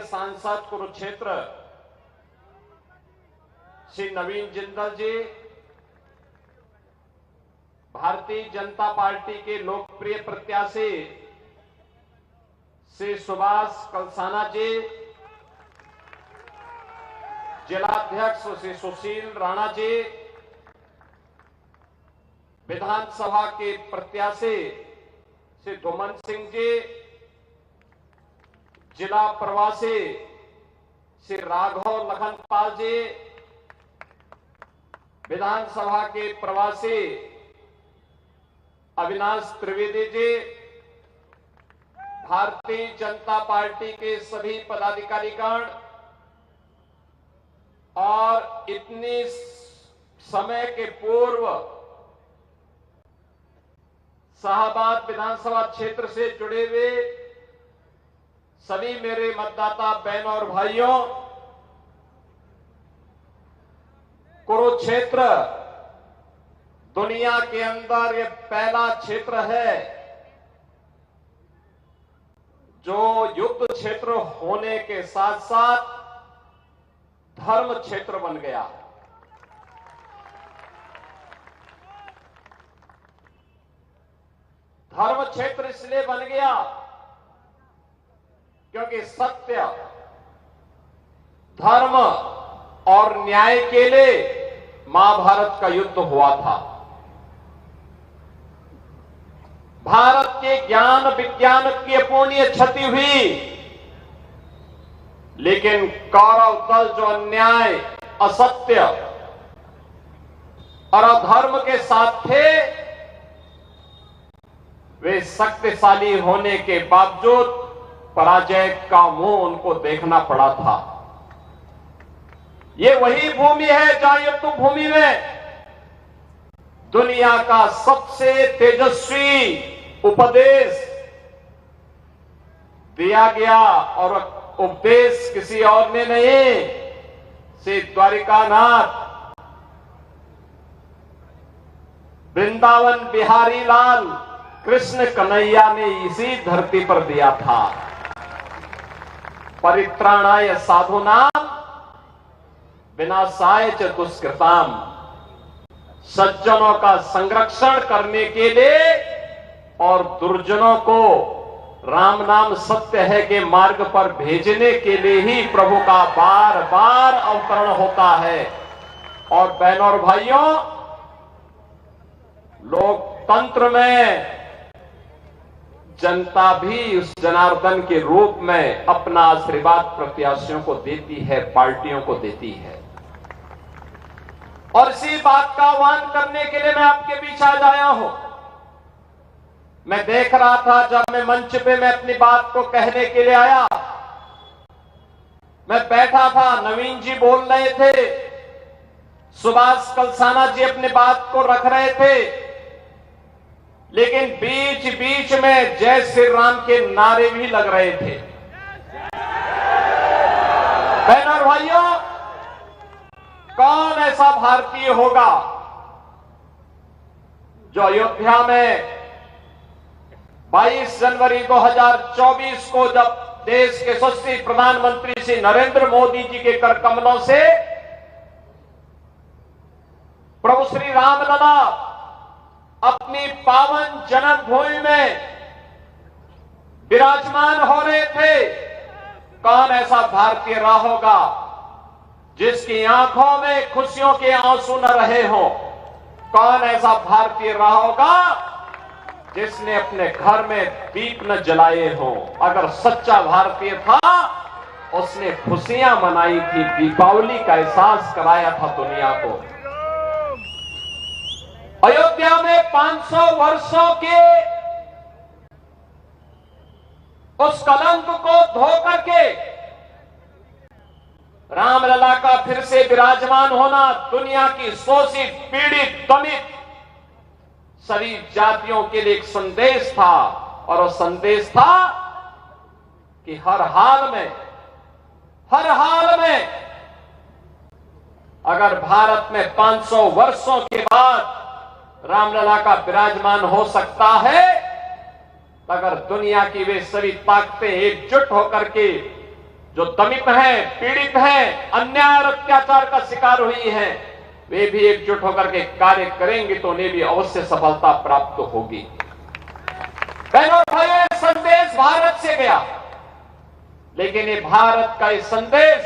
सांसद कुरुक्षेत्र श्री नवीन जिंदल जी, भारतीय जनता पार्टी के लोकप्रिय प्रत्याशी श्री सुभाष कलसाना जी, जिलाध्यक्ष श्री सुशील राणा जी, विधानसभा के प्रत्याशी श्री धुमन सिंह जी, जिला प्रवासी श्री राघव लखनपाल जी, विधानसभा के प्रवासी अविनाश त्रिवेदी जी, भारतीय जनता पार्टी के सभी पदाधिकारीगण और इतनी समय के पूर्व शाहबाद विधानसभा क्षेत्र से जुड़े हुए सभी मेरे मतदाता बहनों और भाइयों, कुरुक्षेत्र दुनिया के अंदर यह पहला क्षेत्र है जो युद्ध क्षेत्र होने के साथ साथ धर्म क्षेत्र बन गया। धर्म क्षेत्र इसलिए बन गया क्योंकि सत्य, धर्म और न्याय के लिए महाभारत का युद्ध हुआ था। भारत के ज्ञान विज्ञान की अपूर्णीय क्षति हुई, लेकिन कौरव दल जो अन्याय, असत्य और अधर्म के साथ थे, वे शक्तिशाली होने के बावजूद पराजय का मुंह उनको देखना पड़ा था। ये वही भूमि है जहां युद्ध भूमि में दुनिया का सबसे तेजस्वी उपदेश दिया गया, और उपदेश किसी और ने नहीं, श्री द्वारिकानाथ वृंदावन बिहारी लाल कृष्ण कन्हैया ने इसी धरती पर दिया था। परित्राणाय साधूनां विनाशाय च दुष्कृताम, सज्जनों का संरक्षण करने के लिए और दुर्जनों को राम नाम सत्य है के मार्ग पर भेजने के लिए ही प्रभु का बार बार अवतरण होता है। और बहनों और भाइयों, लोकतंत्र में जनता भी उस जनार्दन के रूप में अपना आशीर्वाद प्रत्याशियों को देती है, पार्टियों को देती है। और इसी बात का आह्वान करने के लिए मैं आपके बीच आज आया हूं। मैं देख रहा था जब मैं मंच पे मैं अपनी बात को कहने के लिए आया, मैं बैठा था, नवीन जी बोल रहे थे, सुभाष कलसाना जी अपनी बात को रख रहे थे, लेकिन बीच बीच में जय श्री राम के नारे भी लग रहे थे। बहनों और भाइयों, कौन ऐसा भारतीय होगा जो अयोध्या में 22 जनवरी 2024 को जब देश के यशस्वी प्रधानमंत्री श्री नरेंद्र मोदी जी के कर कमलों से प्रभु श्री रामलला अपनी पावन जन्मभूमि में विराजमान हो रहे थे, कौन ऐसा भारतीय रहा होगा जिसकी आंखों में खुशियों के आंसू न रहे हो? कौन ऐसा भारतीय रहा होगा जिसने अपने घर में दीप न जलाए हो? अगर सच्चा भारतीय था, उसने खुशियां मनाई थी, दीपावली का एहसास कराया था दुनिया को। अयोध्या में 500 वर्षों के उस कलंक को धो करके रामलला का फिर से विराजमान होना दुनिया की शोषित, पीड़ित, दलित सभी जातियों के लिए एक संदेश था। और वो संदेश था कि हर हाल में अगर भारत में 500 वर्षों के बाद रामलला का विराजमान हो सकता है, अगर दुनिया की वे सभी ताकतें एकजुट होकर के जो दमित हैं, पीड़ित हैं, अन्याय और अत्याचार का शिकार हुई हैं, वे भी एकजुट होकर के कार्य करेंगे तो उन्हें भी अवश्य सफलता प्राप्त होगी। बहनों और भाइयों, ये संदेश भारत से गया, लेकिन ये भारत का ये संदेश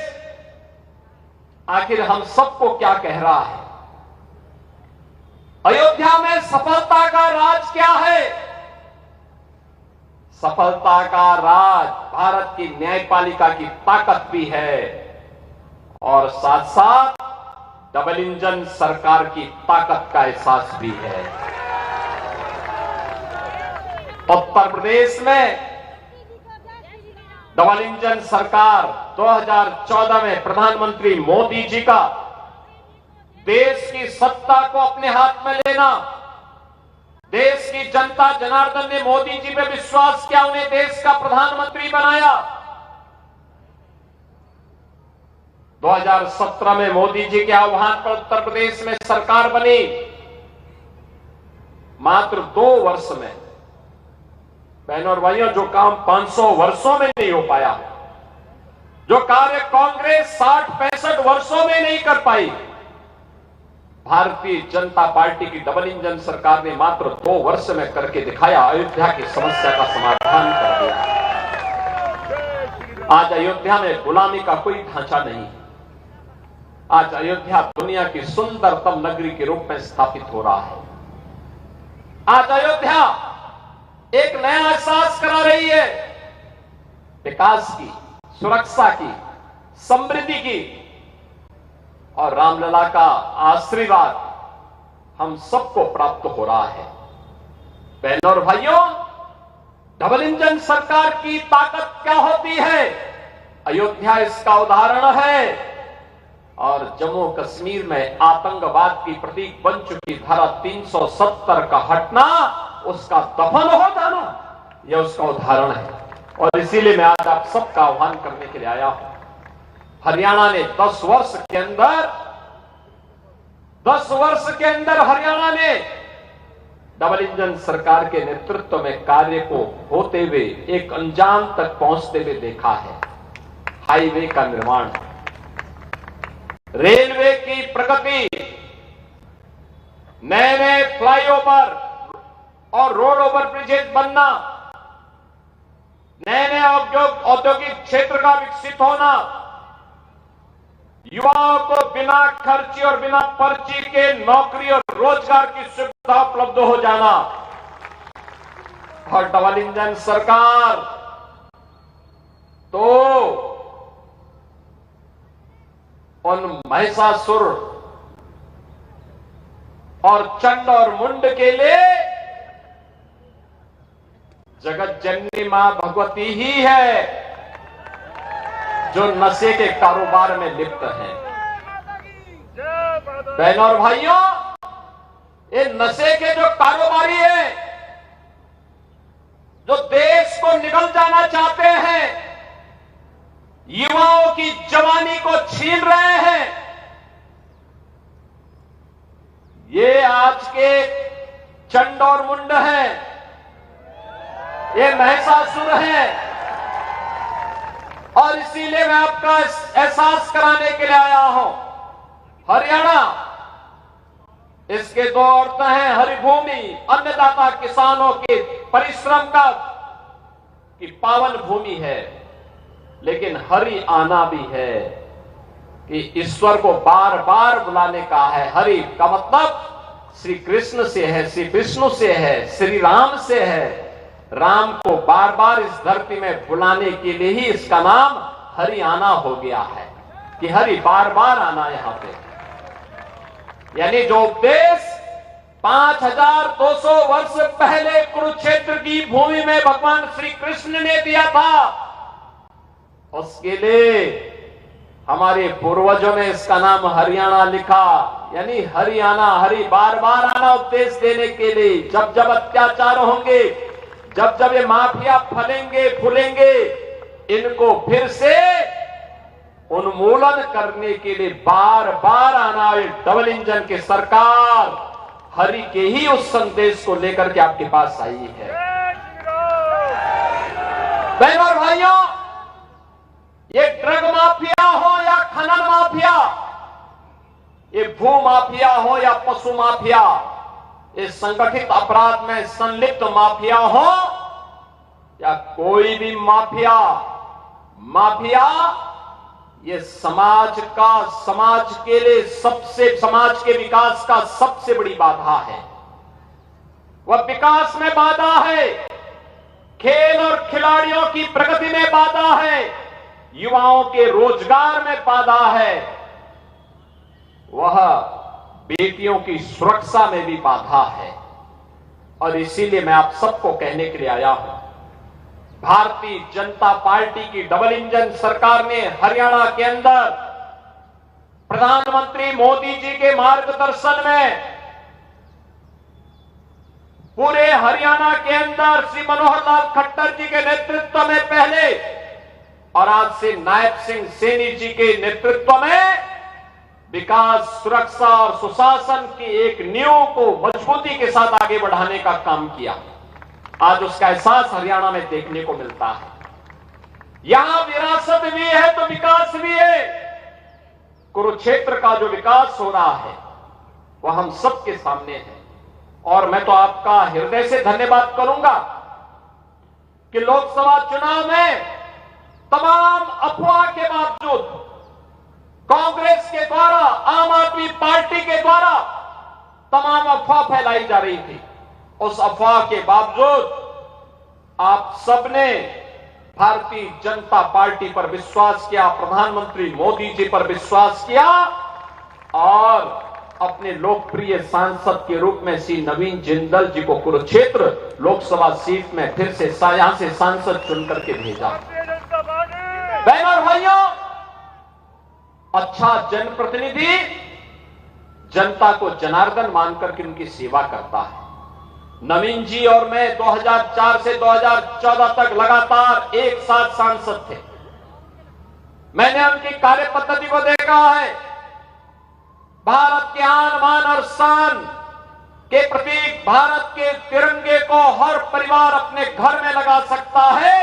आखिर हम सबको क्या कह रहा है? अयोध्या में सफलता का राज क्या है? सफलता का राज भारत की न्यायपालिका की ताकत भी है और साथ साथ डबल इंजन सरकार की ताकत का एहसास भी है। उत्तर प्रदेश में डबल इंजन सरकार 2014 में प्रधानमंत्री मोदी जी का देश की सत्ता को अपने हाथ में लेना, देश की जनता जनार्दन ने मोदी जी पे विश्वास किया, उन्हें देश का प्रधानमंत्री बनाया। 2017 में मोदी जी के आह्वान पर उत्तर प्रदेश में सरकार बनी। मात्र 2 वर्ष में, बहनों और भाइयों, जो काम 500 वर्षों में नहीं हो पाया, जो कार्य कांग्रेस 60-65 वर्षों में नहीं कर पाई, भारतीय जनता पार्टी की डबल इंजन सरकार ने मात्र 2 वर्ष में करके दिखाया। अयोध्या की समस्या का समाधान कर दिया। आज अयोध्या में गुलामी का कोई ढांचा नहीं है। आज अयोध्या दुनिया की सुंदरतम नगरी के रूप में स्थापित हो रहा है। आज अयोध्या एक नया एहसास करा रही है, विकास की, सुरक्षा की, समृद्धि की, और रामलला का आशीर्वाद हम सबको प्राप्त हो रहा है। बहनों और भाइयों, डबल इंजन सरकार की ताकत क्या होती है? अयोध्या इसका उदाहरण है। और जम्मू कश्मीर में आतंकवाद की प्रतीक बन चुकी धारा 370 का हटना, उसका दफन हो जाना, यह उसका उदाहरण है। और इसीलिए मैं आज आप सबका आह्वान करने के लिए आया हूं। हरियाणा ने 10 वर्ष के अंदर हरियाणा ने डबल इंजन सरकार के नेतृत्व में कार्य को होते हुए एक अंजाम तक पहुंचते हुए देखा है। हाईवे का निर्माण, रेलवे की प्रगति, नए नए फ्लाईओवर और रोड ओवर ब्रिजेज बनना, नए नए औद्योगिक क्षेत्र का विकसित होना, युवाओं को बिना खर्ची और बिना पर्ची के नौकरी और रोजगार की सुविधा उपलब्ध हो जाना। और डबल इंजन सरकार तो उन महिषासुर और चंड और मुंड के लिए जगत जननी मां भगवती ही है, जो नशे के कारोबार में लिप्त हैं। बहनों और भाइयों, ये नशे के जो कारोबारी हैं, जो देश को निगल जाना चाहते हैं, युवाओं की जवानी को छीन रहे हैं, ये आज के चंड और मुंड हैं, ये महिषासुर हैं। और इसीलिए मैं आपका एहसास कराने के लिए आया हूं। हरियाणा, इसके 2 अर्थ हैं, हरिभूमि, अन्नदाता किसानों के परिश्रम की पावन भूमि है, लेकिन हरि आना भी है कि ईश्वर को बार बार बुलाने का है। हरि का मतलब श्री कृष्ण से है, श्री विष्णु से है, श्री राम से है। राम को बार बार इस धरती में बुलाने के लिए ही इसका नाम हरि आना हो गया है, कि हरि बार बार आना यहां पे। यानी जो उपदेश 5200 वर्ष पहले कुरुक्षेत्र की भूमि में भगवान श्री कृष्ण ने दिया था, उसके लिए हमारे पूर्वजों ने इसका नाम हरियाणा लिखा। यानी हरियाणा, हरि बार बार आना उपदेश देने के लिए। जब जब अत्याचार होंगे, जब जब ये माफिया फलेंगे फूलेंगे, इनको फिर से उन्मूलन करने के लिए बार बार आना। डबल इंजन की सरकार हरि के ही उस संदेश को लेकर के आपके पास आई है। बहनों और भाइयों, ये ड्रग माफिया हो या खनन माफिया, ये भू माफिया हो या पशु माफिया, ये संगठित अपराध में संलिप्त माफिया हो या कोई भी माफिया, ये समाज के लिए समाज के विकास का सबसे बड़ी बाधा है। वह विकास में बाधा है, खेल और खिलाड़ियों की प्रगति में बाधा है, युवाओं के रोजगार में बाधा है, वह बेटियों की सुरक्षा में भी बाधा है। और इसीलिए मैं आप सबको कहने के लिए आया हूं, भारतीय जनता पार्टी की डबल इंजन सरकार ने हरियाणा के अंदर प्रधानमंत्री मोदी जी के मार्गदर्शन में पूरे हरियाणा के अंदर श्री मनोहर लाल खट्टर जी के नेतृत्व में पहले और आज से नायब सिंह सैनी जी के नेतृत्व में विकास, सुरक्षा और सुशासन की एक नींव को मजबूती के साथ आगे बढ़ाने का काम किया। आज उसका एहसास हरियाणा में देखने को मिलता है। यहां विरासत भी है तो विकास भी है। कुरुक्षेत्र का जो विकास हो रहा है वह हम सबके सामने है। और मैं तो आपका हृदय से धन्यवाद करूंगा कि लोकसभा चुनाव में तमाम अफवाह के बावजूद कांग्रेस के द्वारा, आम आदमी पार्टी के द्वारा तमाम अफवाह फैलाई जा रही थी, उस अफवाह के बावजूद आप सबने भारतीय जनता पार्टी पर विश्वास किया, प्रधानमंत्री मोदी जी पर विश्वास किया और अपने लोकप्रिय सांसद के रूप में श्री नवीन जिंदल जी को कुरुक्षेत्र लोकसभा सीट में फिर से यहां से सांसद चुन करके भेजा। बहनों और भाइयों, अच्छा जनप्रतिनिधि जनता को जनार्दन मानकर के उनकी सेवा करता है। नवीन जी और मैं 2004 से 2014 तक लगातार एक साथ सांसद थे। मैंने उनकी कार्य पद्धति को देखा है। भारत के आन बान और शान के प्रतीक भारत के तिरंगे को हर परिवार अपने घर में लगा सकता है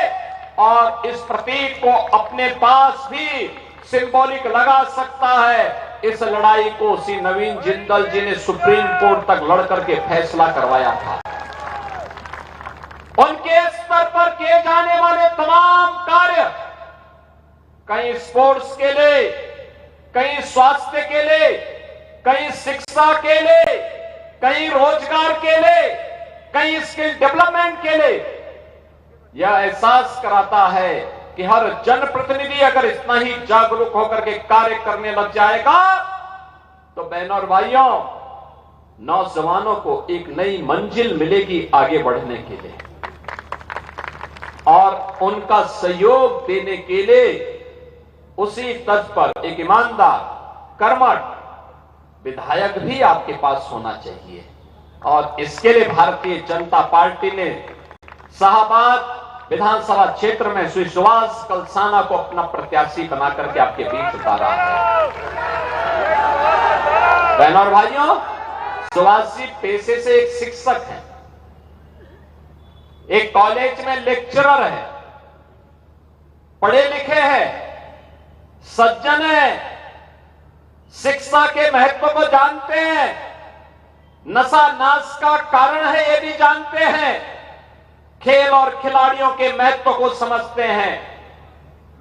और इस प्रतीक को अपने पास भी सिंबॉलिक लगा सकता है। इस लड़ाई को श्री नवीन जिंदल जी ने सुप्रीम कोर्ट तक लड़ करके फैसला करवाया था। उनके स्तर पर किए जाने वाले तमाम कार्य, कहीं स्पोर्ट्स के लिए, कहीं स्वास्थ्य के लिए, कहीं शिक्षा के लिए, कहीं रोजगार के लिए, कहीं स्किल डेवलपमेंट के लिए, यह एहसास कराता है कि हर जनप्रतिनिधि अगर इतना ही जागरूक होकर के कार्य करने लग जाएगा तो बहनों और भाइयों, नौजवानों को एक नई मंजिल मिलेगी आगे बढ़ने के लिए और उनका सहयोग देने के लिए उसी तर्ज पर एक ईमानदार, कर्मठ विधायक भी आपके पास होना चाहिए। और इसके लिए भारतीय जनता पार्टी ने शाहबाद विधानसभा क्षेत्र में श्री सुभाष कलसाना को अपना प्रत्याशी बना करके आपके बीच उतारा है। बहनों और भाइयों, सुभाष जी पेशे से एक शिक्षक हैं, एक कॉलेज में लेक्चरर है, पढ़े लिखे हैं, सज्जन है, शिक्षा के महत्व को जानते हैं, नशा नाश का कारण है ये भी जानते हैं, खेल और खिलाड़ियों के महत्व को समझते हैं।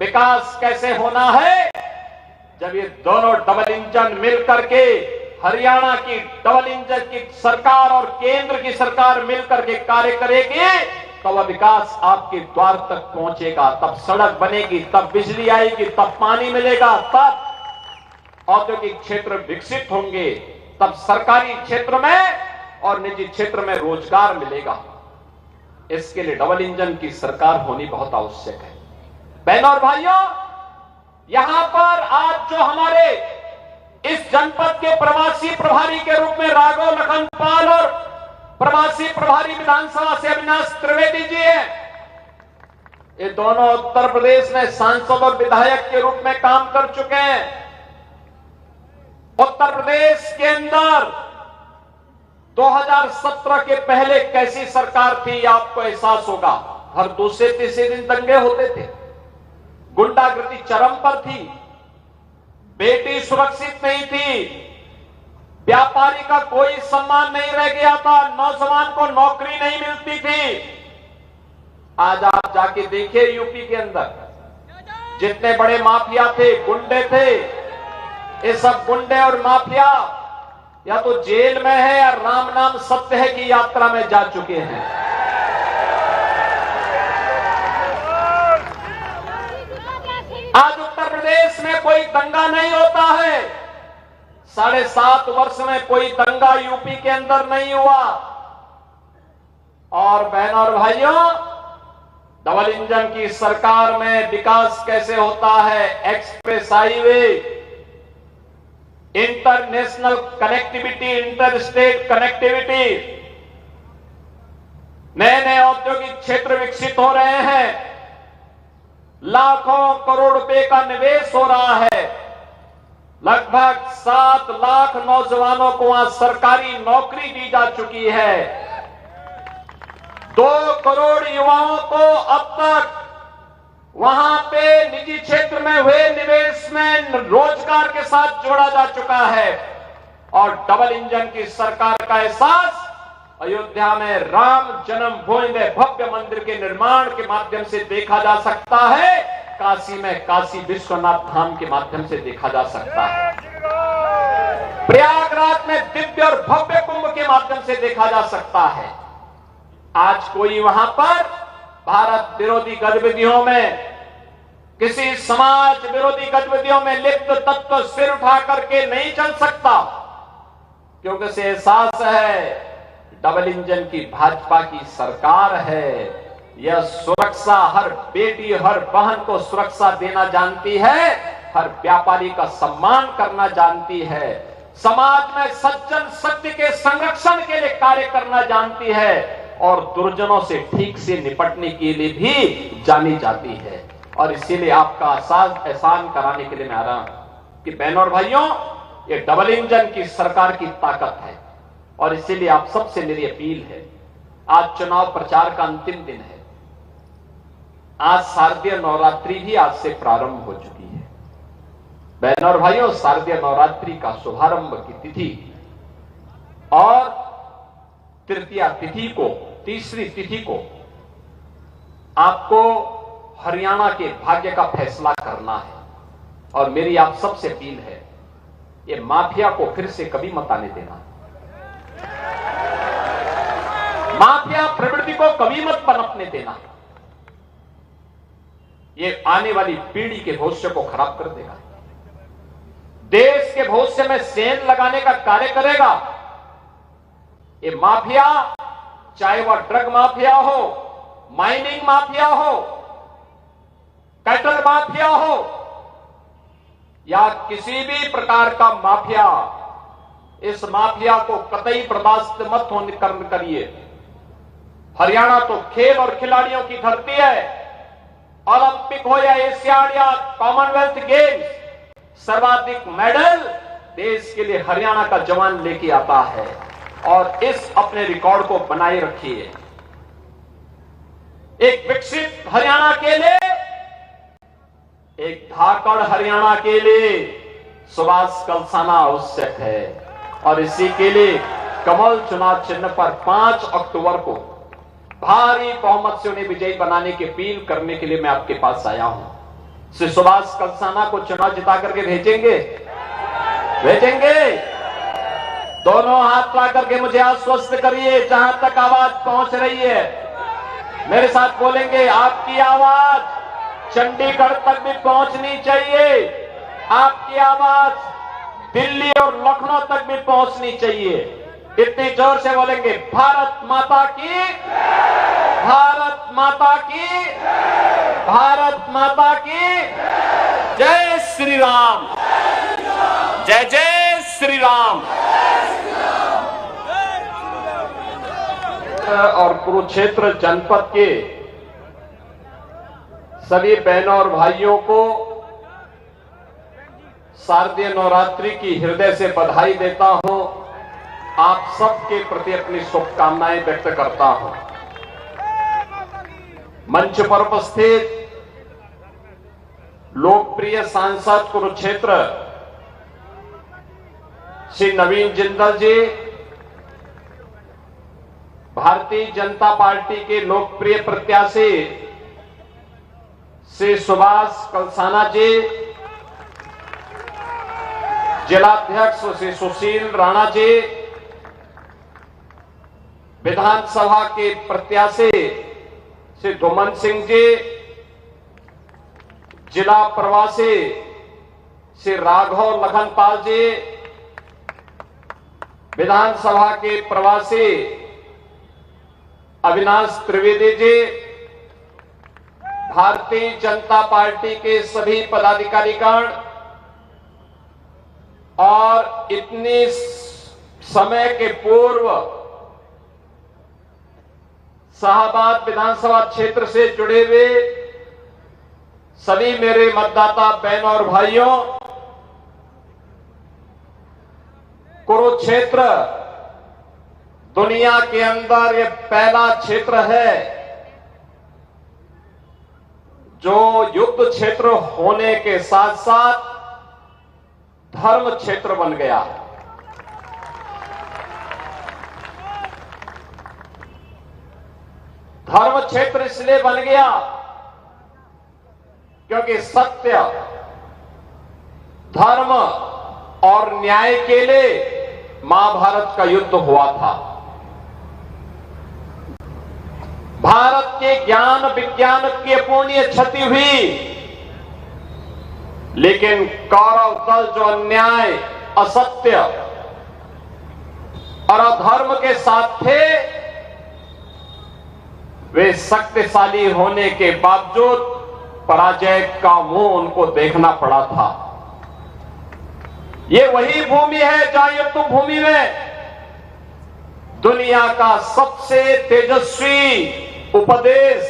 विकास कैसे होना है जब ये दोनों डबल इंजन मिलकर के, हरियाणा की डबल इंजन की सरकार और केंद्र की सरकार मिलकर के कार्य करेगी तो वह विकास आपके द्वार तक पहुंचेगा। तब सड़क बनेगी, तब बिजली आएगी, तब पानी मिलेगा, तब औद्योगिक क्षेत्र विकसित होंगे, तब सरकारी क्षेत्र में और निजी क्षेत्र में रोजगार मिलेगा। इसके लिए डबल इंजन की सरकार होनी बहुत आवश्यक है। बहनों और भाइयों, यहां पर आज जो हमारे इस जनपद के प्रवासी प्रभारी के रूप में राघव लखनपाल और प्रवासी प्रभारी विधानसभा से अविनाश त्रिवेदी जी हैं, ये दोनों उत्तर प्रदेश में सांसद और विधायक के रूप में काम कर चुके हैं। उत्तर प्रदेश के अंदर 2017 के पहले कैसी सरकार थी आपको एहसास होगा। हर दूसरे तीसरे दिन दंगे होते थे, गुंडागर्दी चरम पर थी, बेटी सुरक्षित नहीं थी, व्यापारी का कोई सम्मान नहीं रह गया था, नौजवान को नौकरी नहीं मिलती थी। आज आप जाके देखिए यूपी के अंदर जितने बड़े माफिया थे, गुंडे थे, ये सब गुंडे और माफिया या तो जेल में है या राम नाम सत्य है की यात्रा में जा चुके हैं। आज उत्तर प्रदेश में कोई दंगा नहीं होता है, 7.5 वर्ष में कोई दंगा यूपी के अंदर नहीं हुआ। और बहनों और भाइयों, डबल इंजन की सरकार में विकास कैसे होता है, express highway, international connectivity, inter state connectivity, नए नए औद्योगिक क्षेत्र विकसित हो रहे हैं, लाखों करोड़ रुपए का निवेश हो रहा है, लगभग 7 लाख नौजवानों को वहां सरकारी नौकरी दी जा चुकी है, 2 करोड़ युवाओं को अब तक वहां पे निजी क्षेत्र में हुए निवेश में रोजगार के साथ जोड़ा जा चुका है। और डबल इंजन की सरकार का एहसास अयोध्या में राम जन्मभूमि में भव्य मंदिर के निर्माण के माध्यम से देखा जा सकता है, काशी में काशी विश्वनाथ धाम के माध्यम से देखा जा सकता है, प्रयागराज में दिव्य और भव्य कुंभ के माध्यम से देखा जा सकता है। आज कोई वहां पर भारत विरोधी गतिविधियों में, किसी समाज विरोधी गतिविधियों में लिप्त तत्व सिर उठा करके नहीं चल सकता, क्योंकि उसे एहसास है डबल इंजन की भाजपा की सरकार है, यह सुरक्षा हर बेटी हर बहन को सुरक्षा देना जानती है, हर व्यापारी का सम्मान करना जानती है, समाज में सज्जन सत्य के संरक्षण के लिए कार्य करना जानती है और दुर्जनों से ठीक से निपटने के लिए भी जानी जाती है। और इसीलिए आपका एहसान कराने के लिए मैं आ रहा हूं कि बहनों और भाइयों, ये डबल इंजन की सरकार की ताकत है। और इसीलिए आप सबसे मेरी अपील है, आज चुनाव प्रचार का अंतिम दिन है, आज शारदीय नवरात्रि भी आज से प्रारंभ हो चुकी है। बहनों और भाइयों, शारदीय नवरात्रि का शुभारंभ की तिथि और तृतीया तिथि को, तीसरी तिथि को आपको हरियाणा के भाग्य का फैसला करना है। और मेरी आप सबसे अपील है, ये माफिया को फिर से कभी मत आने देना, माफिया प्रवृत्ति को कभी मत पनपने देना, ये आने वाली पीढ़ी के भविष्य को खराब कर देगा, देश के भविष्य में सेंध लगाने का कार्य करेगा। ये माफिया, चाहे वह ड्रग माफिया हो, माइनिंग माफिया हो, कैटल माफिया हो या किसी भी प्रकार का माफिया, इस माफिया को कतई बर्दाश्त मत होने करिए। हरियाणा तो खेल और खिलाड़ियों की धरती है, ओलंपिक हो या एशियाड या कॉमनवेल्थ गेम्स, सर्वाधिक मेडल देश के लिए हरियाणा का जवान लेके आता है। और इस अपने रिकॉर्ड को बनाए रखिए। एक विकसित हरियाणा के लिए, एक धाकड़ हरियाणा के लिए सुभाष कलसाना आवश्यक है। और इसी के लिए कमल चुनाव चिन्ह पर 5 अक्टूबर को भारी बहुमत से उन्हें विजयी बनाने की अपील करने के लिए मैं आपके पास आया हूं। श्री सुभाष कलसाना को चुनाव जिता करके भेजेंगे? दोनों हाथ ला करके मुझे आश्वस्त करिए, जहां तक आवाज पहुंच रही है मेरे साथ बोलेंगे। आपकी आवाज चंडीगढ़ तक भी पहुंचनी चाहिए, आपकी आवाज दिल्ली और लखनऊ तक भी पहुंचनी चाहिए। इतनी जोर से बोलेंगे, भारत माता की, भारत माता की, भारत माता की जय श्री राम, जय जय श्री राम। और कुरुक्षेत्र जनपद के सभी बहनों और भाइयों को शारदीय नवरात्रि की हृदय से बधाई देता हूं। आप सबके प्रति अपनी शुभकामनाएं व्यक्त करता हूं। मंच पर उपस्थित लोकप्रिय सांसद कुरुक्षेत्र श्री नवीन जिंदल जी, भारतीय जनता पार्टी के लोकप्रिय प्रत्याशी श्री सुभाष कलसाना जी, जिलाध्यक्ष श्री सुशील राणा जी, विधानसभा के प्रत्याशी श्री धुमन सिंह जी, जिला प्रवासी श्री राघव लखनपाल जी, विधानसभा के प्रवासी अविनाश त्रिवेदी जी, भारतीय जनता पार्टी के सभी पदाधिकारीगण और इतने समय के पूर्व शाहबाद विधानसभा क्षेत्र से जुड़े हुए सभी मेरे मतदाता बहनों और भाइयों, कुरुक्षेत्र दुनिया के अंदर यह पहला क्षेत्र है जो युद्ध क्षेत्र होने के साथ साथ धर्म क्षेत्र बन गया। धर्म क्षेत्र इसलिए बन गया क्योंकि सत्य, धर्म और न्याय के लिए महाभारत का युद्ध हुआ था। भारत के ज्ञान विज्ञान की अपूर्णीय क्षति हुई, लेकिन कौरव दल जो अन्याय, असत्य और अधर्म के साथ थे, वे शक्तिशाली होने के बावजूद पराजय का मुंह उनको देखना पड़ा था। ये वही भूमि है जहां युद्ध भूमि में दुनिया का सबसे तेजस्वी उपदेश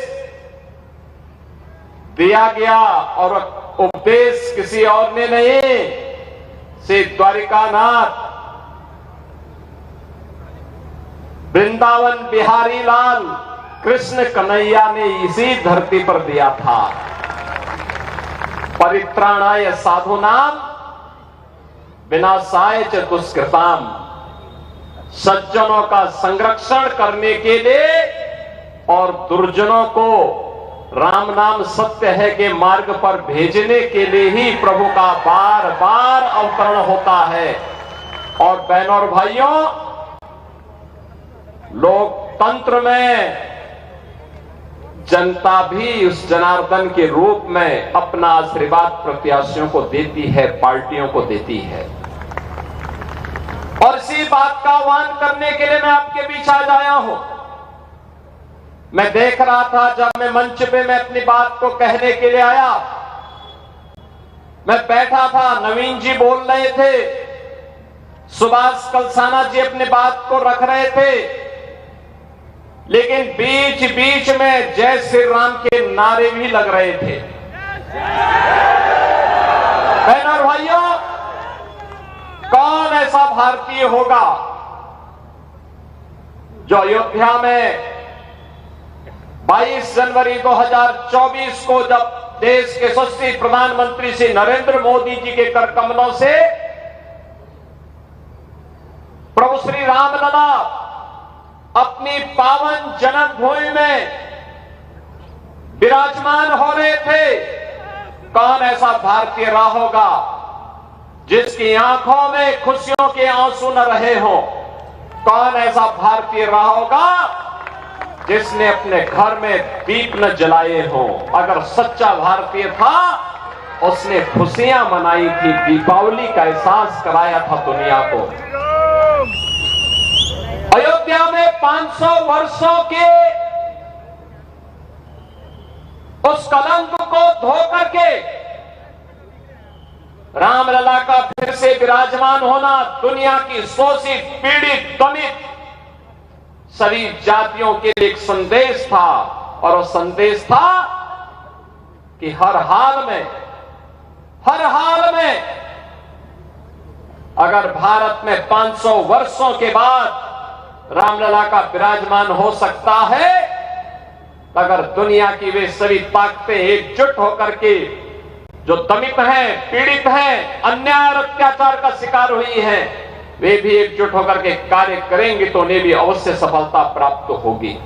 दिया गया, और उपदेश किसी और ने नहीं, श्री द्वारिकानाथ वृंदावन बिहारी लाल कृष्ण कन्हैया ने इसी धरती पर दिया था। परित्राणाय साधूनाम विनाशाय च दुष्कृताम, सज्जनों का संरक्षण करने के लिए और दुर्जनों को राम नाम सत्य है के मार्ग पर भेजने के लिए ही प्रभु का बार बार अवतरण होता है। और बहनों और भाइयों, लोकतंत्र में जनता भी उस जनार्दन के रूप में अपना आशीर्वाद प्रत्याशियों को देती है, पार्टियों को देती है। और इसी बात का आह्वान करने के लिए मैं आपके बीच आज आया हूं। मैं देख रहा था जब मैं मंच पे मैं अपनी बात को कहने के लिए आया, मैं बैठा था, नवीन जी बोल रहे थे, सुभाष कलसाना जी अपनी बात को रख रहे थे, लेकिन बीच बीच में जय श्री राम के नारे भी लग रहे थे। बहनों और भाइयों, कौन ऐसा भारतीय होगा जो अयोध्या में 22 जनवरी 2024 को जब देश के यशस्वी प्रधानमंत्री श्री नरेंद्र मोदी जी के कर कमलों से प्रभु श्री रामलला अपनी पावन जन्मभूमि में विराजमान हो रहे थे, कौन ऐसा भारतीय रहा होगा जिसकी आंखों में खुशियों के आंसू न रहे हों? कौन ऐसा भारतीय रहा होगा जिसने अपने घर में दीप न जलाए हों? अगर सच्चा भारतीय था, उसने खुशियां मनाई थी, दीपावली का एहसास कराया था दुनिया को। अयोध्या में 500 वर्षों के उस कलंक को धो करके रामलला का फिर से विराजमान होना दुनिया की शोषित, पीड़ित, दमित सभी जातियों के लिए एक संदेश था। और वो संदेश था कि हर हाल में अगर भारत में 500 वर्षों के बाद रामलला का विराजमान हो सकता है, अगर दुनिया की वे सभी ताकतें एकजुट होकर के जो दमित हैं, पीड़ित हैं, अन्याय और अत्याचार का शिकार हुई हैं, वे भी एकजुट होकर के कार्य करेंगे तो उन्हें भी अवश्य सफलता प्राप्त होगी।